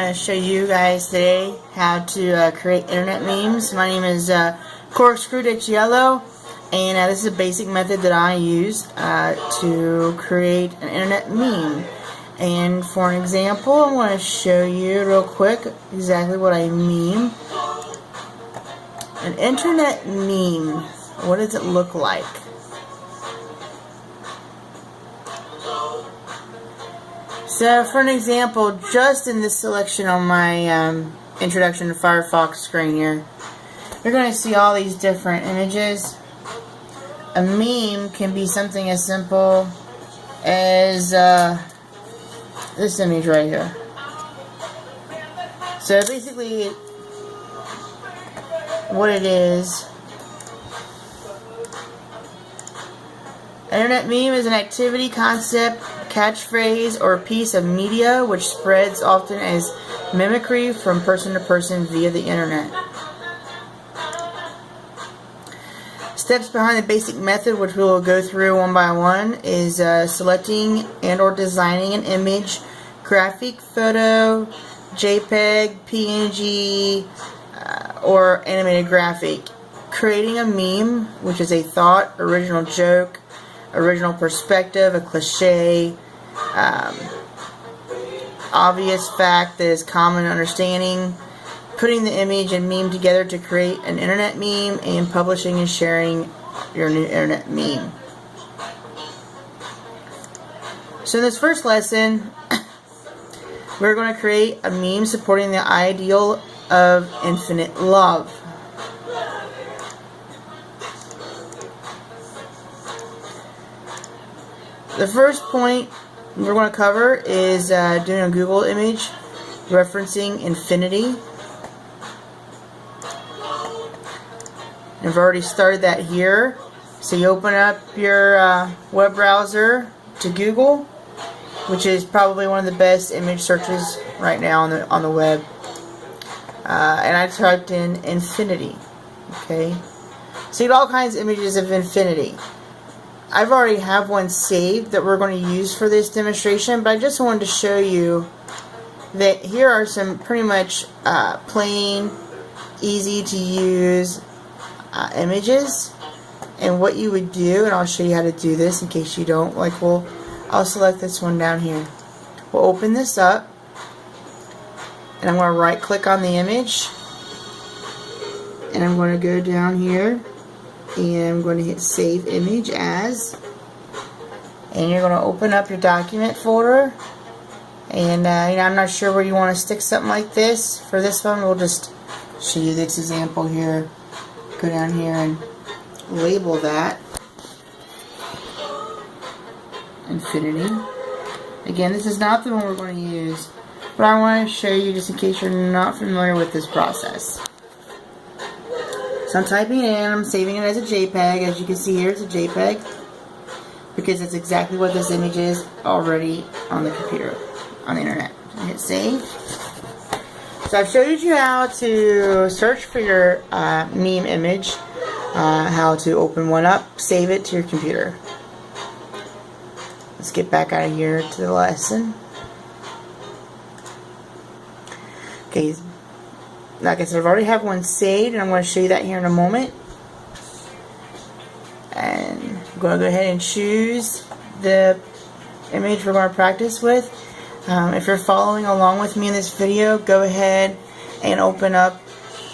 to show you guys today how to create internet memes. My name is Corkscrew.Yellow, and this is a basic method that I use to create an internet meme. And for an example, I want to show you real quick exactly what I mean. An internet meme, what does it look like? So for an example, just in this selection on my introduction to Firefox screen here, you're going to see all these different images. A meme can be something as simple as this image right here. So basically what it is, an internet meme is an activity, concept, catchphrase, or a piece of media which spreads often as mimicry from person to person via the internet. Steps behind the basic method, which we will go through one by one, is selecting and or designing an image, graphic, photo, JPEG, PNG, or animated graphic. Creating a meme, which is a thought, original joke, original perspective, a cliche, obvious fact that is common understanding. Putting the image and meme together to create an internet meme, and publishing and sharing your new internet meme. So in this first lesson, we're going to create a meme supporting the ideal of infinite love. The first point we're going to cover is doing a Google image referencing infinity. I've already started that here. So you open up your web browser to Google, which is probably one of the best image searches right now on the web. And I typed in infinity. Okay, so you get all kinds of images of infinity. I've already have one saved that we're going to use for this demonstration, but I just wanted to show you that here are some pretty much plain, easy to use images, and what you would do, and I'll show you how to do this in case you don't. I'll select this one down here. We'll open this up, and I'm going to right click on the image, and I'm going to go down here, and I'm going to hit save image as, and you're going to open up your document folder, and I'm not sure where you want to stick something like this. For this one, we'll just show you this example here. Go down here and label that infinity. Again, this is not the one we're going to use, but I want to show you just in case you're not familiar with this process. So I'm typing it in, I'm saving it as a JPEG. As you can see here, it's a JPEG because that's exactly what this image is already on the computer, on the internet. Hit save. So I've showed you how to search for your meme image, how to open one up, save it to your computer. Let's get back out of here to the lesson. Okay, like I said, I've already have one saved, and I'm going to show you that here in a moment. And I'm going to go ahead and choose the image we're going to practice with. If you're following along with me in this video, go ahead and open up.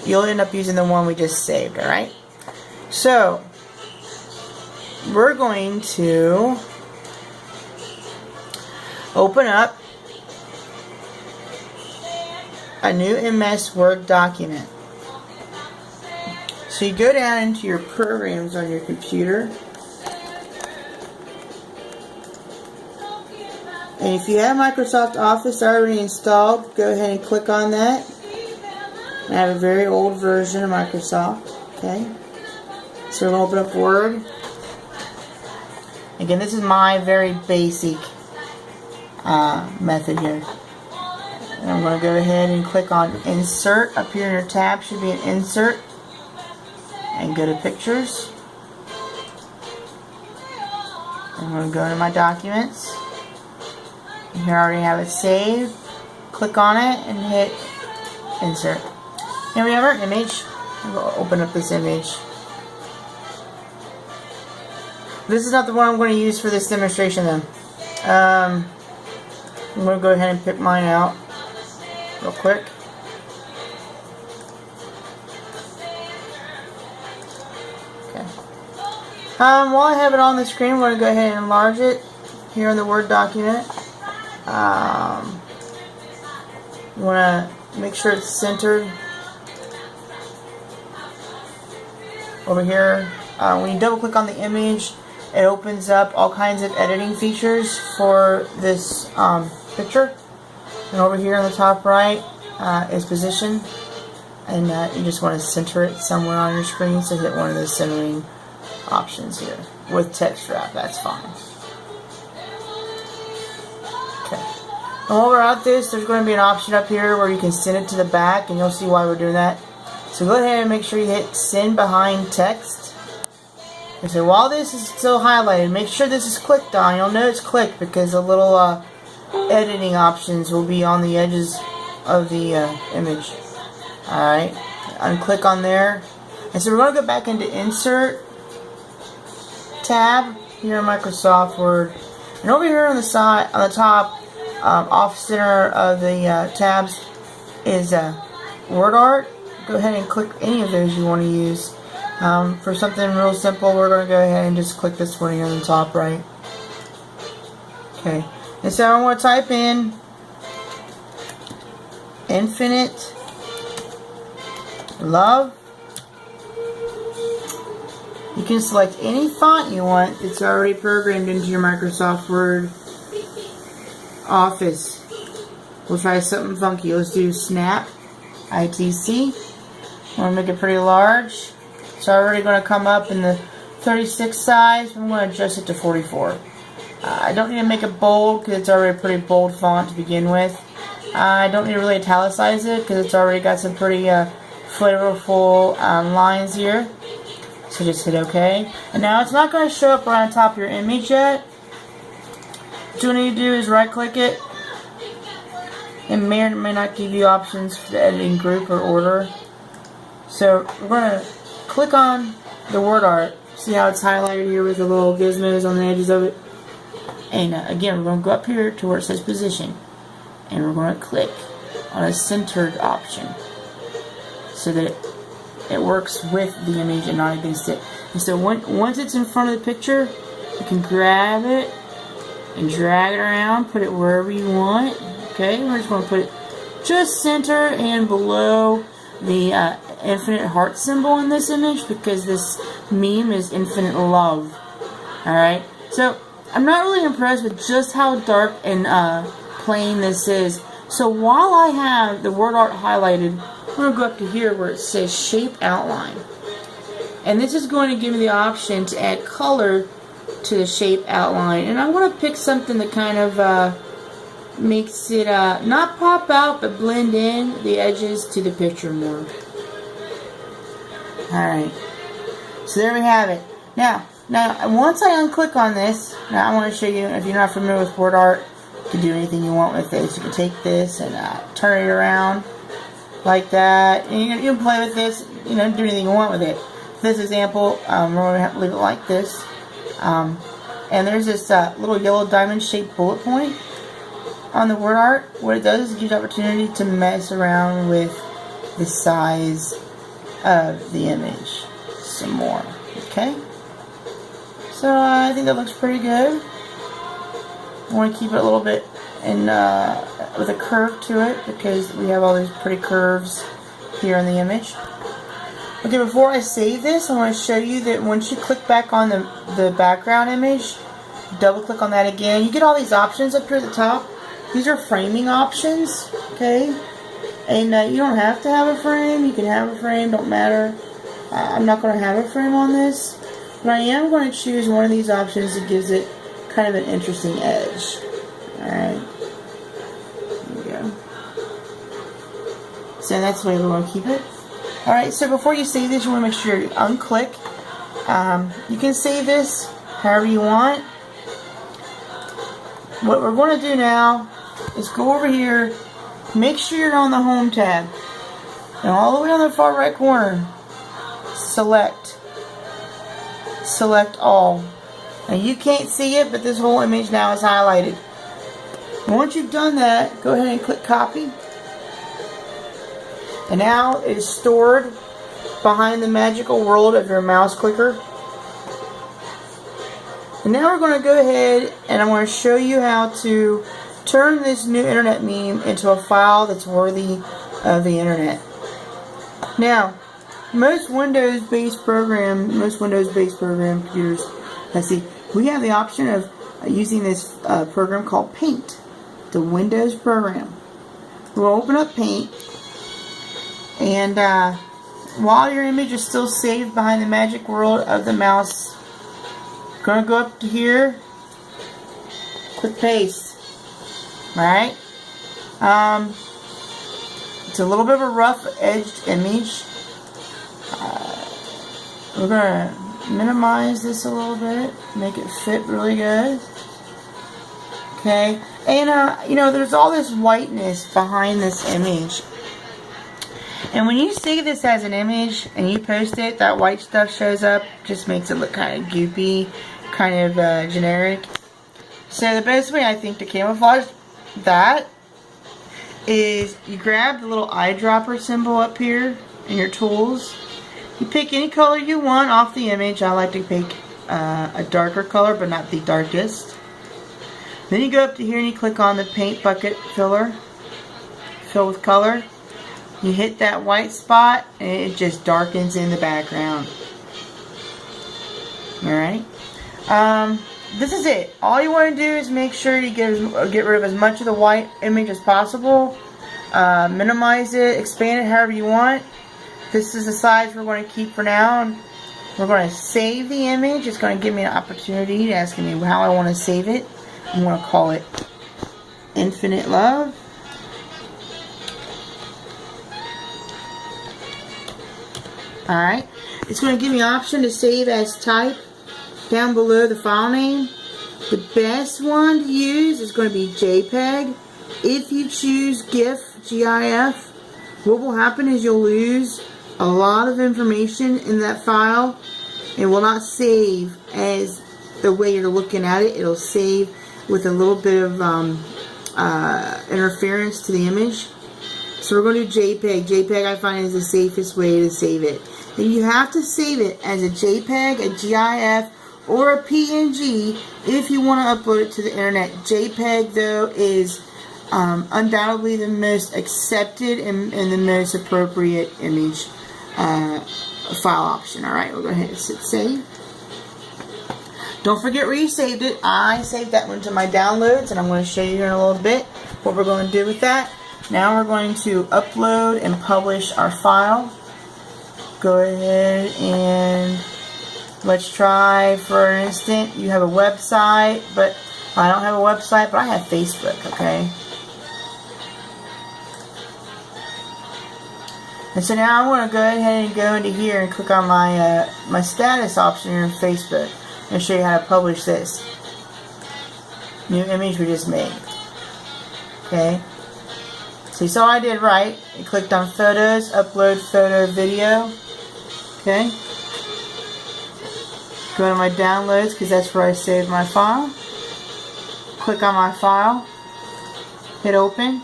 You'll end up using the one we just saved, alright? So, we're going to open up a new MS Word document. So you go down into your programs on your computer, and if you have Microsoft Office already installed, go ahead and click on that. I have a very old version of Microsoft. Okay, so we're going to open up Word. Again, this is my very basic method here. And I'm going to go ahead and click on Insert. Up here in your tab should be an Insert. And go to Pictures. I'm going to go to my Documents. Here I already have it saved. click on it and hit insert. Here we have our image. We'll open up this image. This is not the one I'm going to use for this demonstration though. I'm going to go ahead and pick mine out real quick. Okay. While I have it on the screen, I'm going to go ahead and enlarge it here in the Word document. You want to make sure it's centered over here. When you double click on the image, it opens up all kinds of editing features for this picture. And over here on the top right is position. And you just want to center it somewhere on your screen, so hit one of the centering options here. With text wrap, that's fine. Okay. And while we're at this, there's going to be an option up here where you can send it to the back, and you'll see why we're doing that. So go ahead and make sure you hit send behind text. And so while this is still highlighted, make sure this is clicked on. You'll know it's clicked because the little editing options will be on the edges of the image. Alright, unclick on there. And so we're going to go back into Insert tab here in Microsoft Word. And over here on the side, on the top, off center of the tabs is Word Art. Go ahead and click any of those you want to use. For something real simple, we're going to go ahead and just click this one here on the top right. Okay, and so I want to type in infinite love. You can select any font you want. It's already programmed into your Microsoft Word Office. We'll try something funky. Let's do Snap ITC. I want to make it pretty large. It's already going to come up in the 36 size. I'm going to adjust it to 44. I don't need to make it bold because it's already a pretty bold font to begin with. I don't need to really italicize it because it's already got some pretty flavorful lines here. So just hit OK. And now it's not going to show up right on top of your image yet. What you need to do is right click it. It may or may not give you options for the editing group or order. So we're going to click on the Word Art. See how it's highlighted here with the little gizmos on the edges of it? And again, we're going to go up here to where it says position. And we're going to click on a centered option so that it works with the image and not against it. And so once it's in front of the picture, you can grab it and drag it around, put it wherever you want. Okay, we're just going to put it just center and below the infinite heart symbol in this image because this meme is infinite love. Alright, so I'm not really impressed with just how dark and plain this is. So while I have the Word Art highlighted, I'm going to go up to here where it says Shape Outline. And this is going to give me the option to add color to the shape outline. And I want to pick something that kind of makes it not pop out but blend in the edges to the picture more. Alright, so there we have it. Now once I unclick on this, now I want to show you, if you're not familiar with Word Art, you can do anything you want with this. You can take this and turn it around like that, and you can play with this, do anything you want with it. For this example, we're going to have to leave it like this. And there's this little yellow diamond shaped bullet point on the Word Art. What it does is it gives you the opportunity to mess around with the size of the image some more. Okay? So I think that looks pretty good. I want to keep it a little bit in with a curve to it because we have all these pretty curves here in the image. Okay, before I save this, I want to show you that once you click back on the background image, double click on that again, you get all these options up here at the top. These are framing options, okay? And you don't have to have a frame. You can have a frame, don't matter. I'm not going to have a frame on this, but I am going to choose one of these options that gives it kind of an interesting edge. Alright, there we go. So that's the way we want to keep it. Alright, so before you save this, you want to make sure you unclick. You can save this however you want. What we're going to do now is go over here make sure you're on the Home tab. And all the way on the far right corner, select all. And you can't see it, but this whole image now is highlighted. And once you've done that, go ahead and click copy. And now it is stored behind the magical world of your mouse clicker. And now we're going to go ahead and I'm going to show you how to turn this new internet meme into a file that's worthy of the internet. Now, most Windows-based computers, let's see, we have the option of using this program called Paint, the Windows program. We'll open up Paint, and while your image is still saved behind the magic world of the mouse, you're going to go up to here, click Paste. Alright? It's a little bit of a rough edged image. We're going to minimize this a little bit, make it fit really good. Okay, and you know, there's all this whiteness behind this image. And when you save this as an image and you post it, that white stuff shows up, just makes it look kind of goopy, kind of generic. So the best way I think to camouflage that is you grab the little eyedropper symbol up here in your tools. You pick any color you want off the image. I like to pick a darker color, but not the darkest. Then you go up to here and you click on the paint bucket filler, fill with color. You hit that white spot and it just darkens in the background. Alright. This is it. All you want to do is make sure you get rid of as much of the white image as possible. Minimize it, expand it however you want. This is the size we're going to keep for now. And we're going to save the image. It's going to give me an opportunity, asking me how I want to save it. I'm going to call it Infinite Love. Alright. It's going to give me an option to save as type down below the file name. The best one to use is going to be JPEG. If you choose GIF, GIF, what will happen is you'll lose a lot of information in that file. It will not save as the way you're looking at it. It'll save with a little bit of interference to the image. So we're going to do JPEG. JPEG I find is the safest way to save it. And you have to save it as a JPEG, a GIF, or a PNG if you want to upload it to the internet. JPEG though is undoubtedly the most accepted and the most appropriate image file option. Alright, we'll go ahead and hit save. Don't forget where you saved it. I saved that one to my downloads, and I'm going to show you here in a little bit what we're going to do with that. Now we're going to upload and publish our file. Go ahead and let's try for an instant. You have a website, but I don't have a website, but I have Facebook, okay? And so now I want to go ahead and go into here and click on my my status option here in Facebook and show you how to publish this new image we just made. Okay? So you saw I did right. I clicked on photos, upload photo video. Okay? Go to my downloads because that's where I saved my file. Click on my file. Hit open.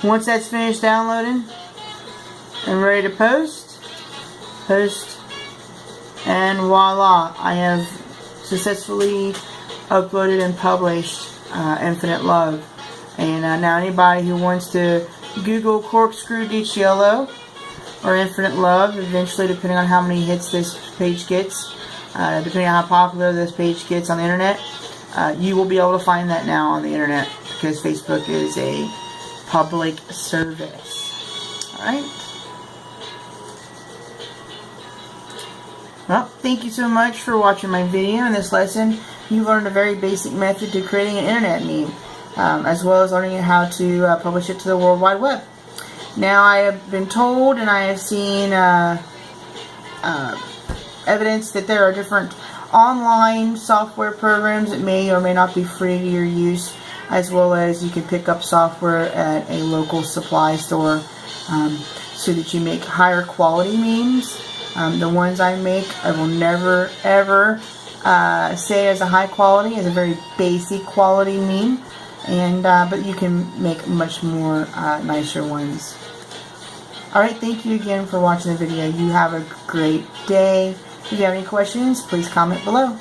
Once that's finished downloading and ready to post, and voila, I have successfully uploaded and published Infinite Love. And now anybody who wants to Google Corkscrew DiCiolo or Infinite Love, eventually, depending on how many hits this page gets, depending on how popular this page gets on the internet, you will be able to find that now on the internet because Facebook is a public service. Alright? Well, thank you so much for watching my video. In this lesson, you learned a very basic method to creating an internet meme, as well as learning how to publish it to the World Wide Web. Now, I have been told and I have seen evidence that there are different online software programs that may or may not be free to your use, as well as you can pick up software at a local supply store so that you make higher quality memes. The ones I make, I will never ever say as a high quality, as a very basic quality meme, and but you can make much more nicer ones. Alright, thank you again for watching the video. You have a great day. If you have any questions, please comment below.